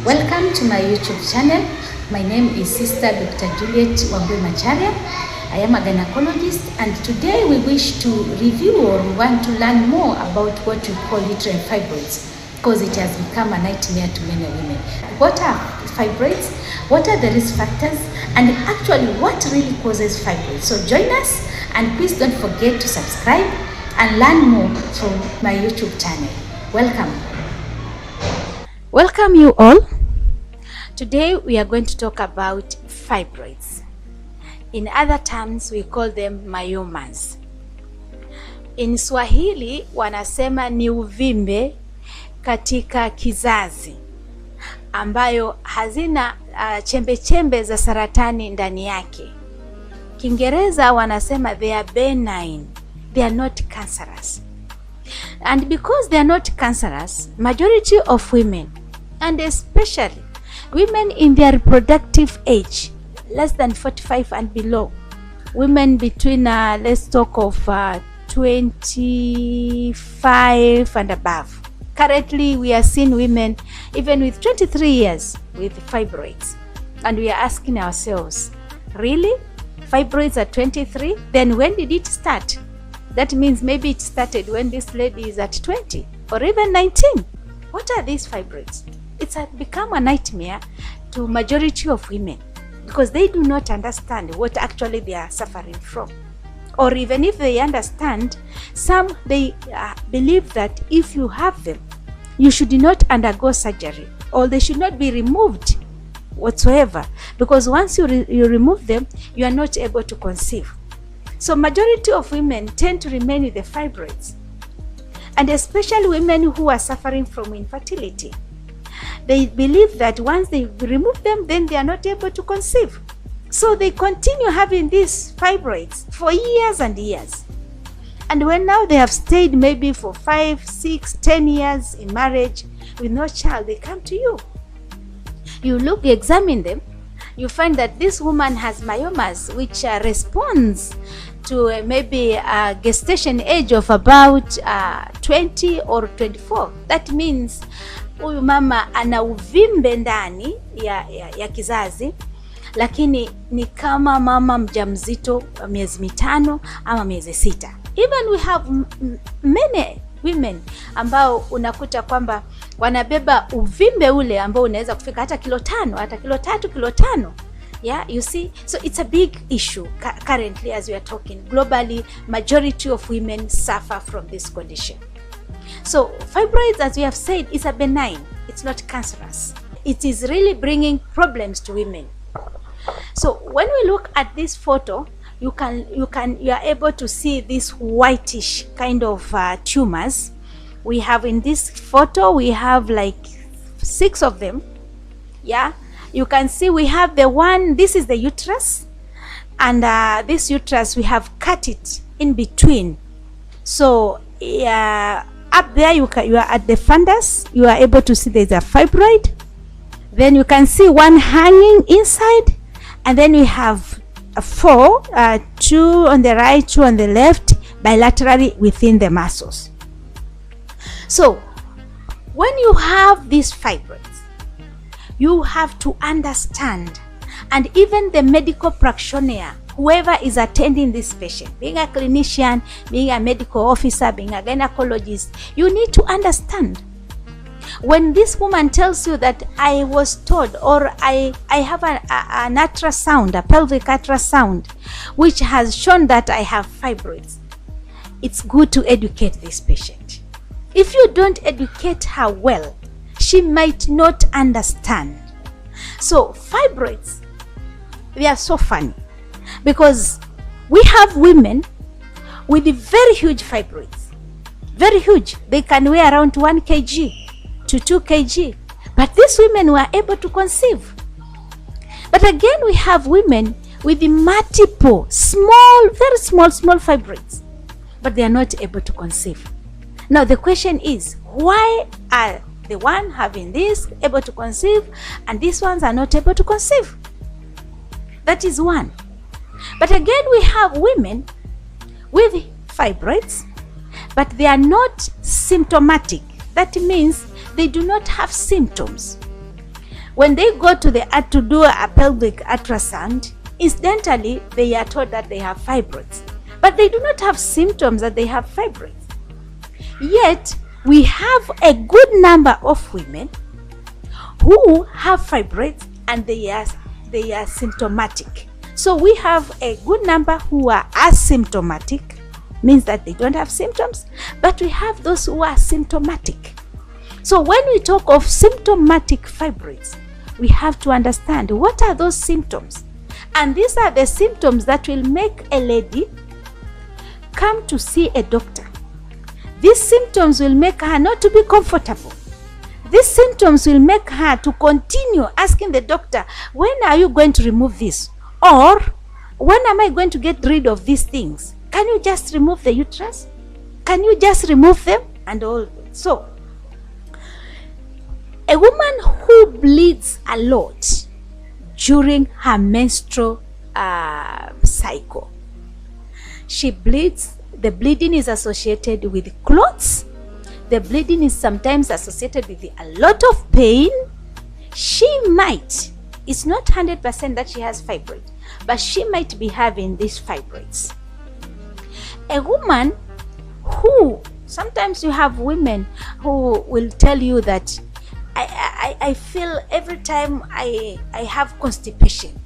Welcome to my YouTube channel. My name is Sister Dr. Juliet Macharia. I am a gynecologist, and today we wish to review or want to learn more about what we call uterine fibroids, because it has become a nightmare to many women. What are fibroids? What are the risk factors? And actually, what really causes fibroids? So join us, and please don't forget to subscribe and learn more from my YouTube channel. Welcome. Welcome you all. Today we are going to talk about fibroids. In other terms, we call them myomas. In Swahili wanasema ni uvimbe katika kizazi ambayo hazina chembe za saratani ndani yake. Kiingereza wanasema they are benign, they are not cancerous. And because they are not cancerous, majority of women, and especially women in their reproductive age, less than 45 and below, women between, let's talk of 25 and above. Currently, we are seeing women even with 23 years with fibroids. And we are asking ourselves, really? Fibroids at 23? Then when did it start? That means maybe it started when this lady is at 20 or even 19. What are these fibroids? It's become a nightmare to majority of women because they do not understand what actually they are suffering from. Or even if they understand, some they believe that if you have them, you should not undergo surgery or they should not be removed whatsoever, because once you remove them, you are not able to conceive. So majority of women tend to remain with the fibroids, and especially women who are suffering from infertility. They believe that once they remove them, then they are not able to conceive. So they continue having these fibroids for years and years. And when now they have stayed maybe for 5, 6, 10 years in marriage with no child, they come to you. You examine them, you find that this woman has myomas, which responds to maybe a gestation age of about 20 or 24. That means huyu mama ana uvimbe ndani ya kizazi, lakini ni kama mama mjamzito miezi 5 ama miezi 6. Even we have many women ambao unakuta kwamba wanabeba uvimbe ule ambao unaweza kufika hata kilo 5, hata kilo 3, kilo 5. Yeah, you see, so it's a big issue currently as we are talking. Globally, majority of women suffer from this condition. So fibroids, as we have said, is a benign. It's not cancerous. It is really bringing problems to women. So when we look at this photo, you are able to see these whitish kind of tumors. We have in this photo, we have like 6 of them. Yeah. You can see we have the one, this is the uterus, and this uterus we have cut it in between. So up there you are at the fundus, you are able to see there's a fibroid. Then you can see one hanging inside, and then we have 4, 2 on the right, 2 on the left, bilaterally within the muscles. So when you have these fibroids, you have to understand, and even the medical practitioner, whoever is attending this patient, being a clinician, being a medical officer, being a gynecologist, you need to understand. When this woman tells you that I was told, or I have an ultrasound, a pelvic ultrasound, which has shown that I have fibroids, it's good to educate this patient. If you don't educate her well, she might not understand. So fibroids, they are so funny because we have women with very huge fibroids, very huge. They can weigh around 1 kg to 2 kg, but these women were able to conceive. But again, we have women with multiple small, very small fibroids, but they are not able to conceive. Now the question is, why are the one having this able to conceive and these ones are not able to conceive? That is one. But again, we have women with fibroids, but they are not symptomatic. That means they do not have symptoms. When they go to to do a pelvic ultrasound, incidentally, they are told that they have fibroids, but they do not have symptoms that they have fibroids. Yet, we have a good number of women who have fibroids and they are symptomatic. So we have a good number who are asymptomatic, means that they don't have symptoms, but we have those who are symptomatic. So when we talk of symptomatic fibroids, we have to understand what are those symptoms. And these are the symptoms that will make a lady come to see a doctor. These symptoms will make her not to be comfortable. These symptoms will make her to continue asking the doctor, when are you going to remove this? Or, when am I going to get rid of these things? Can you just remove the uterus? Can you just remove them? And all. So, a woman who bleeds a lot during her menstrual cycle, she bleeds. The bleeding is associated with clots. The bleeding is sometimes associated with a lot of pain. She might, it's not 100% that she has fibroid, but she might be having these fibroids. A woman who, sometimes you have women who will tell you that I feel every time I have constipation,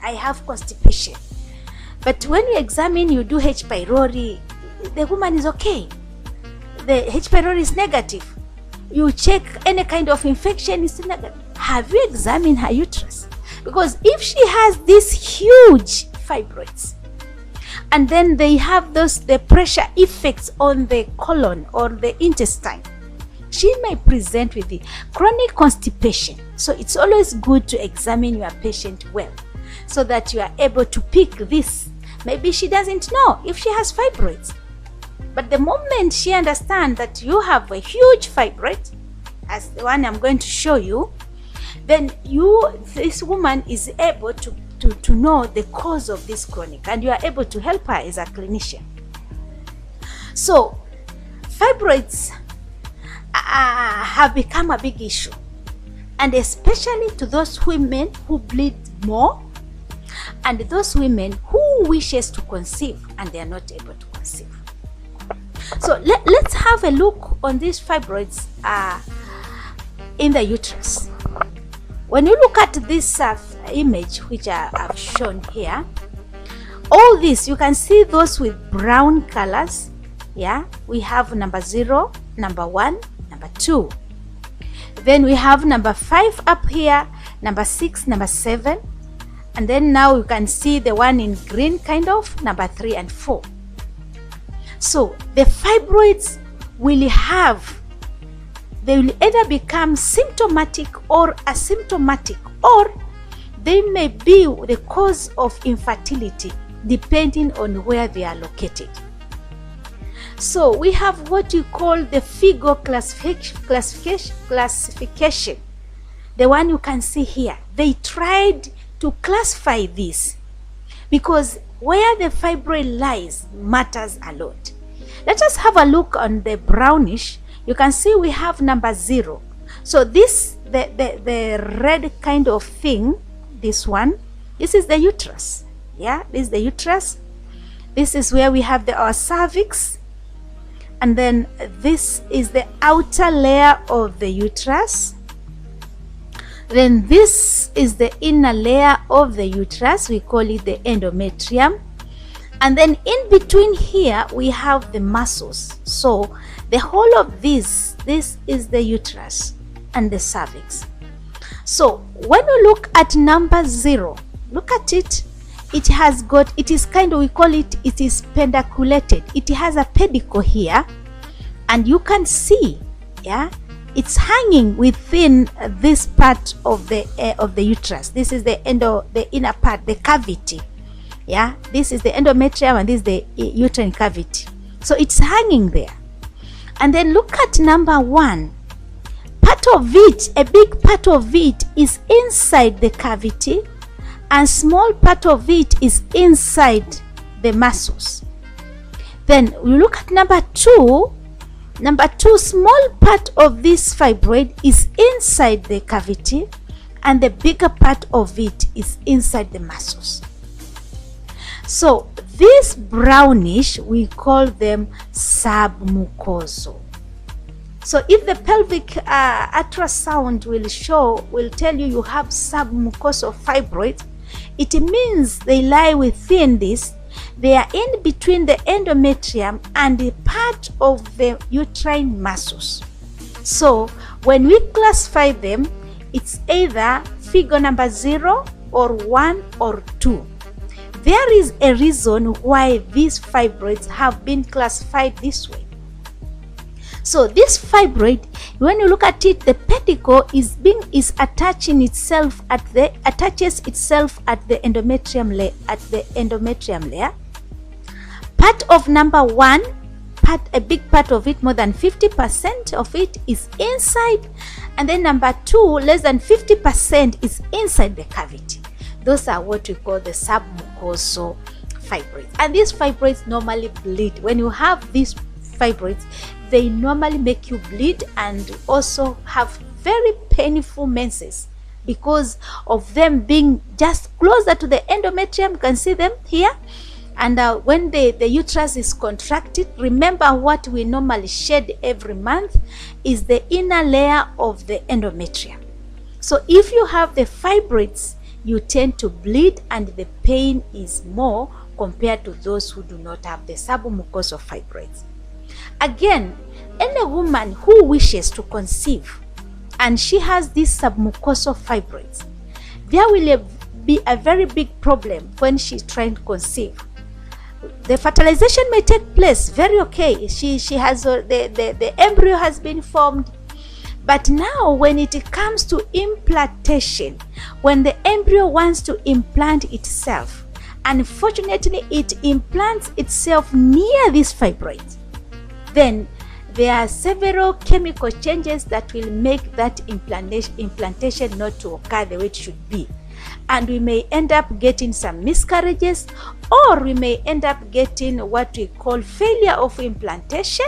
But when you examine, you do H. pylori, the woman is okay. The H. pylori is negative. You check any kind of infection, is negative. Have you examined her uterus? Because if she has these huge fibroids, and then they have the pressure effects on the colon or the intestine, she may present with the chronic constipation. So it's always good to examine your patient well, so that you are able to pick this. Maybe she doesn't know if she has fibroids, but the moment she understands that you have a huge fibroid, as the one I'm going to show you, then this woman is able to know the cause of this chronic, and you are able to help her as a clinician. So fibroids have become a big issue, and especially to those women who bleed more, and those women who wishes to conceive and they are not able to conceive. So let's have a look on these fibroids in the uterus. When you look at this image which I've shown here, all this, you can see those with brown colors. Yeah, we have number 0, number 1, number 2. Then we have number 5 up here, number 6, number 7. And then now you can see the one in green kind of, number 3 and 4. So the fibroids will they will either become symptomatic or asymptomatic, or they may be the cause of infertility depending on where they are located. So we have what we call the FIGO classification. The one you can see here. They tried to classify this because where the fibroid lies matters a lot. Let us have a look on the brownish. You can see we have number 0. So this, the red kind of thing, this one, this is the uterus. Yeah, this is the uterus. This is where we have our cervix. And then this is the outer layer of the uterus. Then this is the inner layer of the uterus. We call it the endometrium. And then in between here, we have the muscles. So the whole of this is the uterus and the cervix. So when you look at number 0, look at it. It has got, it is kind of, we call it, it is pendiculated. It has a pedicle here, and you can see, yeah, it's hanging within this part of the uterus. This is the inner part, the cavity. Yeah, this is the endometrium and this is the uterine cavity. So it's hanging there. And then look at number 1. Part of it, a big part of it is inside the cavity, and small part of it is inside the muscles. Then we look at number 2. Number 2, small part of this fibroid is inside the cavity, and the bigger part of it is inside the muscles. So this brownish, we call them submucosal. So if the pelvic ultrasound will tell you have submucosal fibroids, it means they lie within this. They are in between the endometrium and the part of the uterine muscles. So when we classify them, it's either figure number 0 or 1 or 2. There is a reason why these fibroids have been classified this way. So this fibroid, when you look at it, the pedicle is attaching itself attaches itself at the endometrium layer. Part of number 1, a big part of it, more than 50% of it is inside, and then number 2, less than 50% is inside the cavity. Those are what we call the submucosal fibroids, and these fibroids normally bleed. When you have these fibroids, they normally make you bleed and also have very painful menses because of them being just closer to the endometrium. You can see them here. And when the uterus is contracted, remember what we normally shed every month is the inner layer of the endometrium. So if you have the fibroids, you tend to bleed and the pain is more compared to those who do not have the submucosal fibroids. Again, any woman who wishes to conceive and she has these submucosal fibroids, there will be a very big problem when she's trying to conceive. The fertilization may take place very okay. She has the embryo has been formed, but now when it comes to implantation, when the embryo wants to implant itself, unfortunately it implants itself near this fibroid. Then there are several chemical changes that will make that implantation not to occur the way it should be. And we may end up getting some miscarriages, or we may end up getting what we call failure of implantation.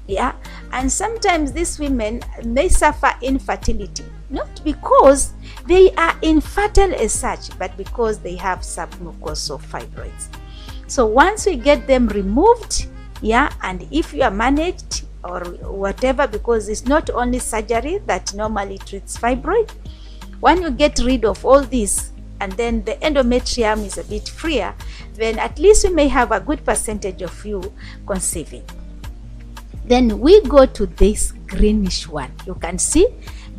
Yeah, and sometimes these women may suffer infertility, not because they are infertile as such, but because they have submucosal fibroids. So once we get them removed, yeah, and if you are managed or whatever, because it's not only surgery that normally treats fibroid, when you get rid of all this and then the endometrium is a bit freer, then at least we may have a good percentage of you conceiving. Then we go to this greenish one. You can see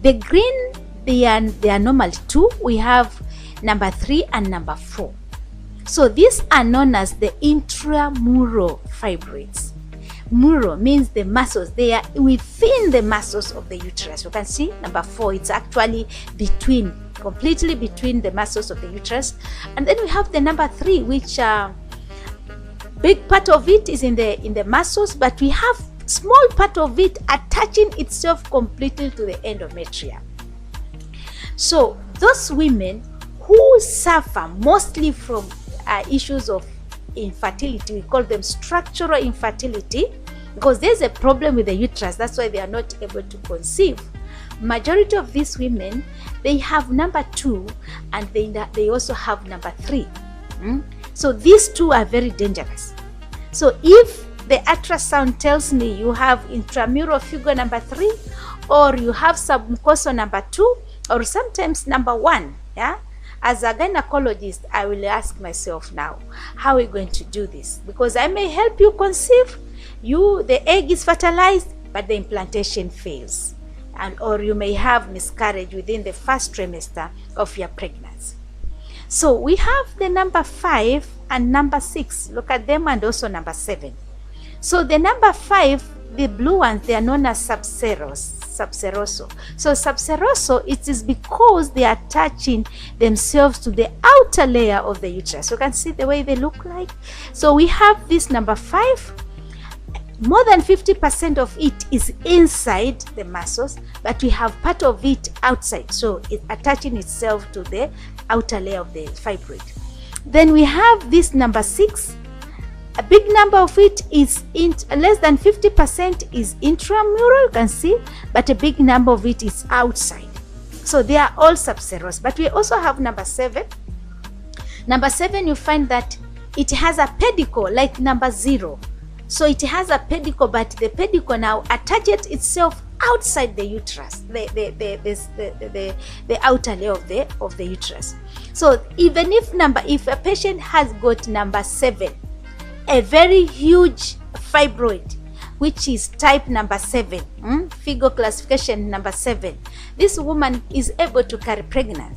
the green, they are normally 2. We have number 3 and number 4. So these are known as the intramural fibroids. Mural means the muscles. They are within the muscles of the uterus. You can see number 4, it's actually completely between the muscles of the uterus. And then we have the number 3, which big part of it is in the muscles, but we have small part of it attaching itself completely to the endometrium. So those women who suffer mostly from issues of infertility, we call them structural infertility, because there's a problem with the uterus. That's why they are not able to conceive. Majority of these women, they have number 2 and they also have number 3. So these 2 are very dangerous. So if the ultrasound tells me you have intramural figure number 3, or you have submucosal number 2, or sometimes number 1, yeah, as a gynecologist, I will ask myself now, how are we going to do this? Because I may help you conceive, the egg is fertilized, but the implantation fails. Or you may have miscarriage within the first trimester of your pregnancy. So we have the number 5 and number 6. Look at them, and also number 7. So the number 5, the blue ones, they are known as subserosal. So subserosal, it is because they are attaching themselves to the outer layer of the uterus. You can see the way they look like. So we have this number 5. More than 50% of it is inside the muscles, but we have part of it outside. So it's attaching itself to the outer layer of the fibroid. Then we have this number 6. A big number of it is less than 50% is intramural, you can see, but a big number of it is outside. So they are all subserous. But we also have number 7. Number 7, you find that it has a pedicle like number 0. So it has a pedicle, but the pedicle now attaches itself outside the uterus, the outer layer of the uterus. So even if a patient has got number 7, a very huge fibroid, which is type number 7, Figo classification number 7, this woman is able to carry pregnancy.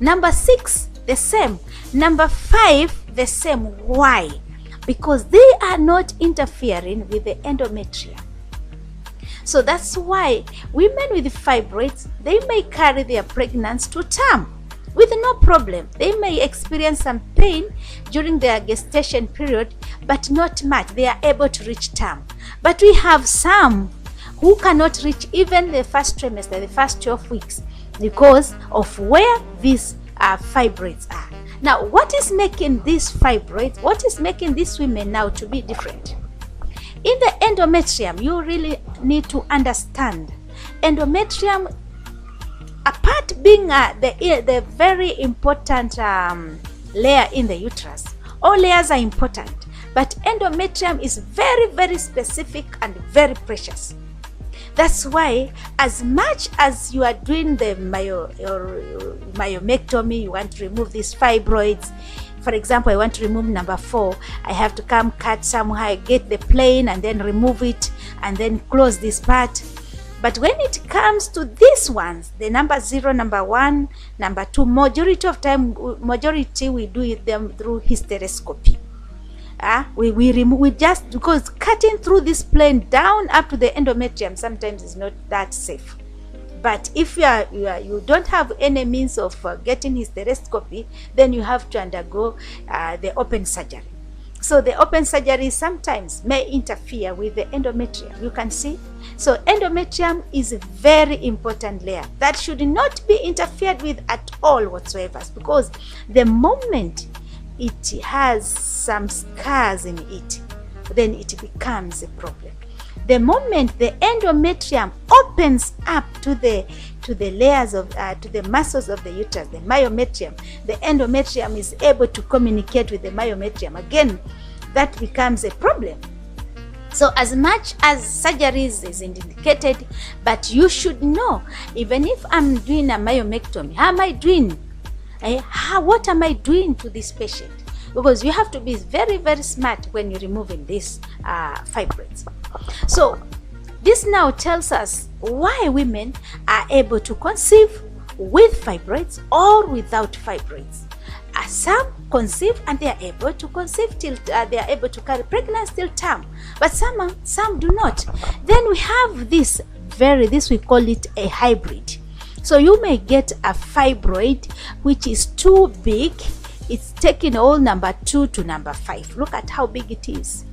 Number 6, the same. Number 5, the same. Why? Because they are not interfering with the endometrium. So that's why women with fibroids, they may carry their pregnancy to term with no problem. They may experience some pain during their gestation period, but not much. They are able to reach term. But we have some who cannot reach even the first trimester, the first 12 weeks, because of where these fibroids are. Now, what is making these fibroids, what is making these women now to be different? In the endometrium, you really need to understand endometrium, apart being the very important layer in the uterus. All layers are important, but endometrium is very, very specific and very precious. That's why, as much as you are doing the myomectomy, you want to remove these fibroids. For example, I want to remove number 4. I have to come cut somehow, get the plane and then remove it and then close this part. But when it comes to these ones, the number 0, number 1, number 2, majority we do them through hysteroscopy. We remove just because cutting through this plane down up to the endometrium sometimes is not that safe. But if you don't have any means of getting hysteroscopy, then you have to undergo the open surgery. So the open surgery sometimes may interfere with the endometrium. You can see. So endometrium is a very important layer that should not be interfered with at all whatsoever, because the moment it has some scars in it, then it becomes a problem. The moment the endometrium opens up to the layers of to the muscles of the uterus, the myometrium, the endometrium is able to communicate with the myometrium. Again, that becomes a problem. So as much as surgeries is indicated, but you should know, even if I'm doing a myomectomy, how am I doing? What am I doing to this patient? Because you have to be very, very smart when you're removing these fibroids. So this now tells us why women are able to conceive with fibroids or without fibroids. Some conceive and they are able to conceive till they are able to carry pregnancy till term, but some do not. Then we have this we call it a hybrid. So you may get a fibroid which is too big. It's taking all number 2 to number 5. Look at how big it is.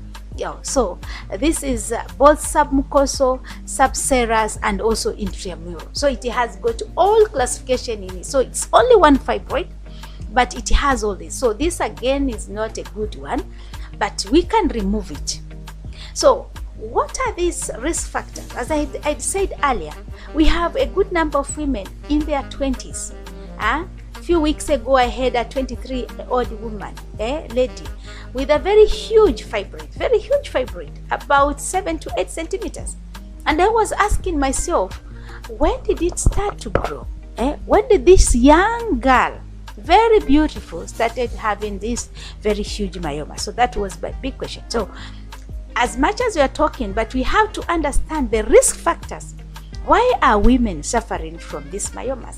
So this is both submucosal, subserous, and also intramural. So it has got all classification in it. So it's only one fibroid, but it has all this. So this again is not a good one, but we can remove it. So what are these risk factors? As I said earlier, we have a good number of women in their 20s. A few weeks ago, I had a 23-year-old woman, lady, with a very huge fibroid, about 7 to 8 centimeters. And I was asking myself, when did it start to grow? When did this young girl, very beautiful, started having this very huge myoma? So that was my big question. So as much as we are talking, but we have to understand the risk factors. Why are women suffering from these myomas?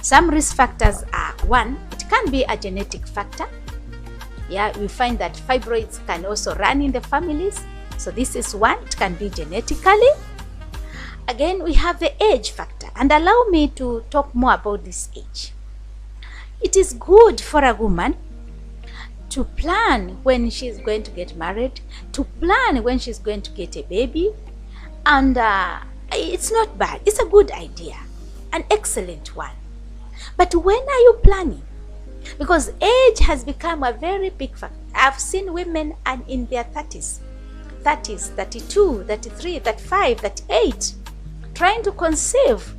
Some risk factors are, 1, it can be a genetic factor. We find that fibroids can also run in the families. So this is one, it can be genetically. Again, we have the age factor, and allow me to talk more about this age. It is good for a woman to plan when she's going to get married, to plan when she's going to get a baby, and it's not bad. It's a good idea, an excellent one. But when are you planning? Because age has become a very big factor. I've seen women and in their 30s, 32, 33, 35, 38, trying to conceive,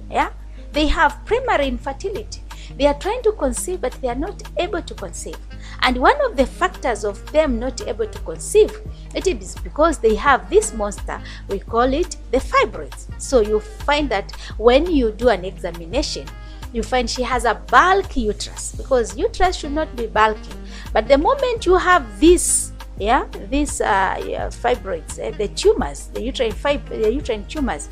They have primary infertility. They are trying to conceive, but they are not able to conceive. And one of the factors of them not able to conceive, it is because they have this monster, we call it the fibroids. So you find that when you do an examination, you find she has a bulky uterus, because uterus should not be bulky. But the moment you have this, fibroids, the tumors, the uterine tumors,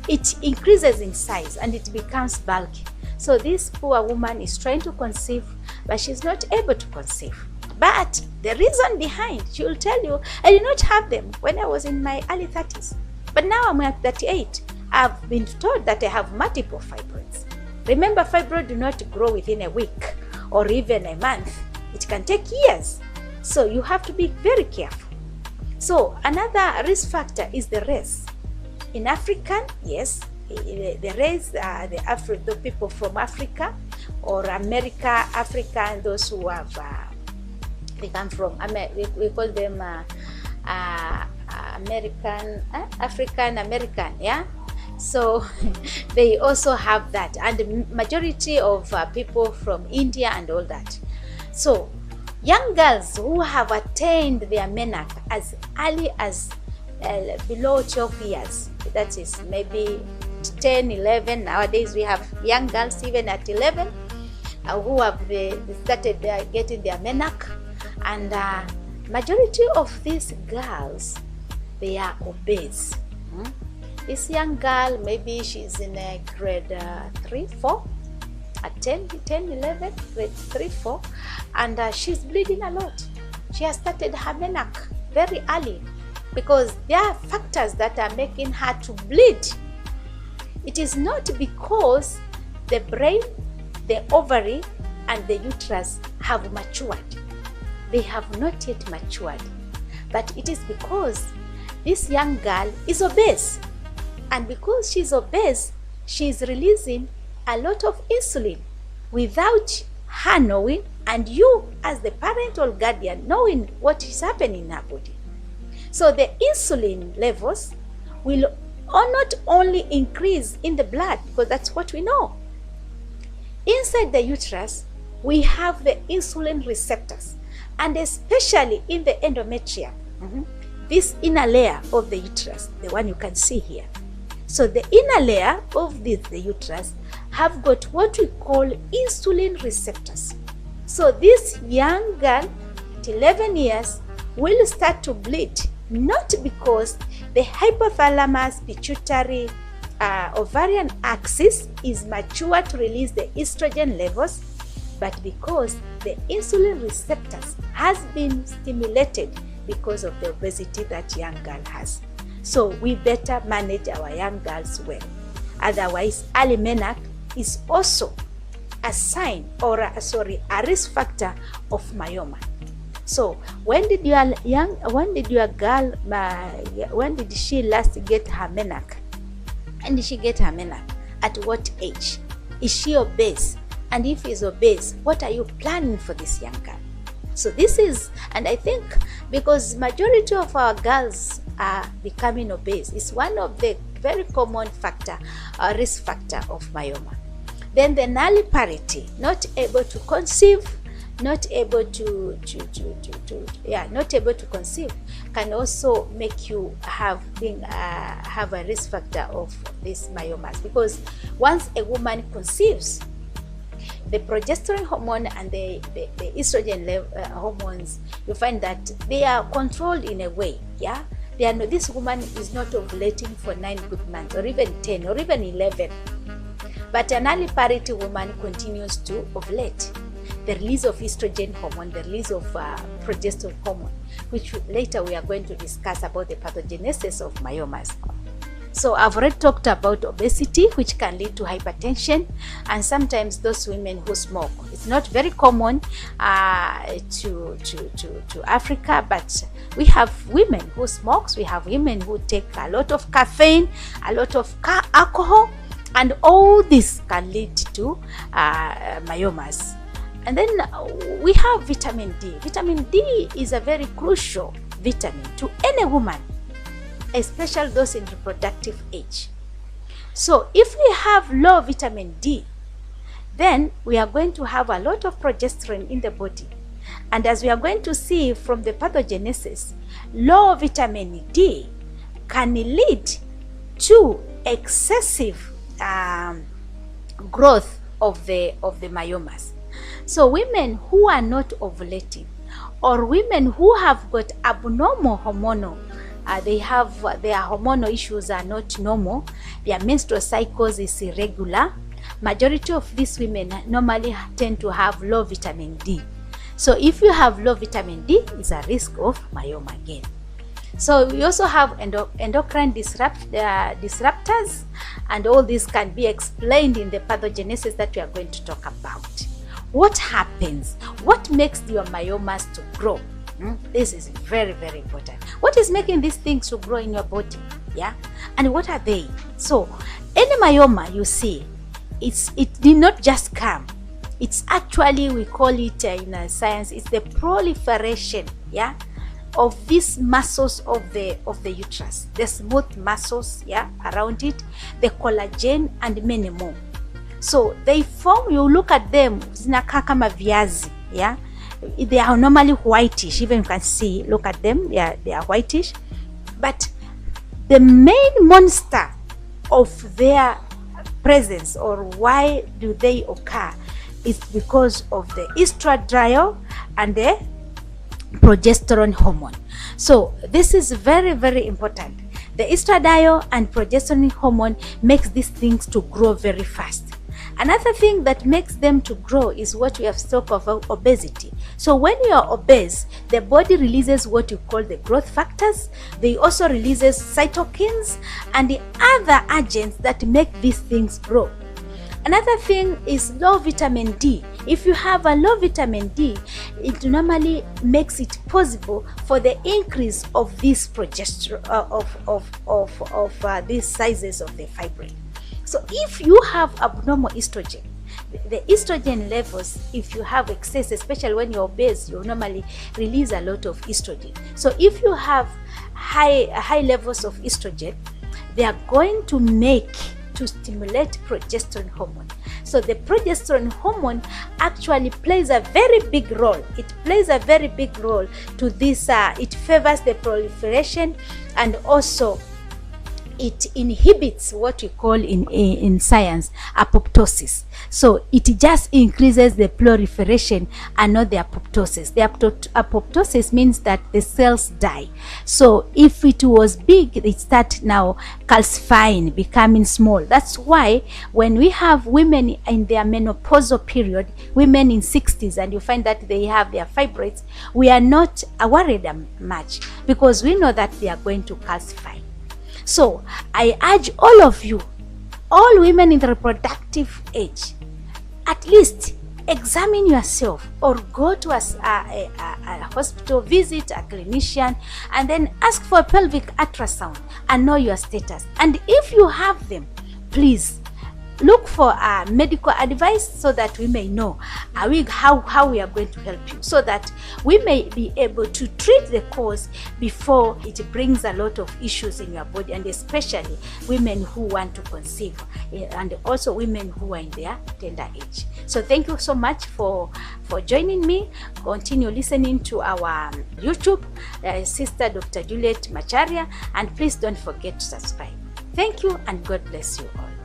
it increases in size and it becomes bulky. So this poor woman is trying to conceive, but she's not able to conceive. But the reason behind, she will tell you, I did not have them when I was in my early 30s. But now I'm at 38. I've been told that I have multiple fibroids. Remember, fibroids do not grow within a week or even a month. It can take years. So you have to be very careful. So another risk factor is the race. In African, yes, the race, the people from Africa or America, Africa, and those who have, they come from, we call them African American, yeah? So they also have that, and the majority of people from India and all that. So young girls who have attained their menarche as early as below 12 years, that is maybe 10, 11. Nowadays we have young girls even at 11 who have started getting their menarche, and majority of these girls, they are obese. This young girl, maybe she's in a grade 3, 4, at 10, 11, grade 3, 4, and she's bleeding a lot. She has started her menarche very early because there are factors that are making her to bleed. It is not because the brain, the ovary, and the uterus have matured. They have not yet matured. But it is because this young girl is obese. And because she's obese, she's releasing a lot of insulin without her knowing, and you as the parental guardian knowing what is happening in her body. So the insulin levels will not only increase in the blood, because that's what we know. Inside the uterus, we have the insulin receptors, and especially in the endometrium, this inner layer of the uterus, the one you can see here. So the inner layer of the uterus have got what we call insulin receptors. So this young girl at 11 years will start to bleed, not because the hypothalamus pituitary ovarian axis is mature to release the estrogen levels, but because the insulin receptors has been stimulated because of the obesity that young girl has. So we better manage our young girls well. Otherwise, early menarche is also a sign or a risk factor of myoma. So when did she last get her menarche? And did she get her menarche? At what age? Is she obese? And if she's obese, what are you planning for this young girl? So this is, and I think because majority of our girls are becoming obese, is one of the very common factor, risk factor of myoma. Then the nulliparity, not able to conceive, not able to conceive, can also make you have a risk factor of these myomas, because once a woman conceives, the progesterone hormone and the estrogen hormones, you find that they are controlled in a way, yeah? This woman is not ovulating for 9 good months, or even 10, or even 11. But an early parity woman continues to ovulate. The release of estrogen hormone, the release of progesterone hormone, which later we are going to discuss about the pathogenesis of myomas. So I've already talked about obesity, which can lead to hypertension, and sometimes those women who smoke. It's not very common to Africa, but we have women who smoke, we have women who take a lot of caffeine, a lot of alcohol, and all this can lead to myomas. And then we have vitamin D. Vitamin D is a very crucial vitamin to any woman, especially those in reproductive age. So if we have low vitamin D, then we are going to have a lot of progesterone in the body. And as we are going to see from the pathogenesis, low vitamin D can lead to excessive growth of the myomas. So women who are not ovulating, or women who have got abnormal hormonal, their hormonal issues are not normal, their menstrual cycles is irregular, majority of these women normally tend to have low vitamin D. So if you have low vitamin D, it's a risk of myoma again. So we also have endocrine disruptors, and all this can be explained in the pathogenesis that we are going to talk about. What happens? What makes your myomas to grow? This is very, very important. What is making these things to grow in your body? Yeah, and what are they? So any myoma you see, it did not just come. It's actually, we call it in science, it's the proliferation, yeah, of these muscles of the uterus, the smooth muscles, yeah, around it, the collagen, and many more. So they form, you look at them, zinakaa kama viazi, yeah. They are normally whitish, even you can see, look at them, they are whitish. But the main monster of their presence, or why do they occur, is because of the estradiol and the progesterone hormone. So this is very, very important. The estradiol and progesterone hormone makes these things to grow very fast. Another thing that makes them to grow is what we have spoken of, obesity. So when you are obese, the body releases what you call the growth factors. They also releases cytokines and the other agents that make these things grow. Another thing is low vitamin D. If you have a low vitamin D, it normally makes it possible for the increase of this progesterone, these sizes of the fibroid. So if you have abnormal estrogen, the estrogen levels, if you have excess, especially when you're obese, you normally release a lot of estrogen. So if you have high levels of estrogen, they are going to stimulate progesterone hormone. So the progesterone hormone actually plays a very big role. It plays a very big role to this, it favors the proliferation, and also it inhibits what we call in science apoptosis. So it just increases the proliferation and not the apoptosis. The apoptosis means that the cells die. So if it was big, it starts now calcifying, becoming small. That's why when we have women in their menopausal period, women in 60s, and you find that they have their fibroids, we are not worried much, because we know that they are going to calcify. So I urge all of you, all women in the reproductive age, at least examine yourself, or go to a hospital, visit a clinician, and then ask for a pelvic ultrasound and know your status. And if you have them, please look for medical advice, so that we may know how we are going to help you, so that we may be able to treat the cause before it brings a lot of issues in your body, and especially women who want to conceive, and also women who are in their tender age. So thank you so much for joining me. Continue listening to our YouTube, Sister Dr. Juliet Macharia, and please don't forget to subscribe. Thank you, and God bless you all.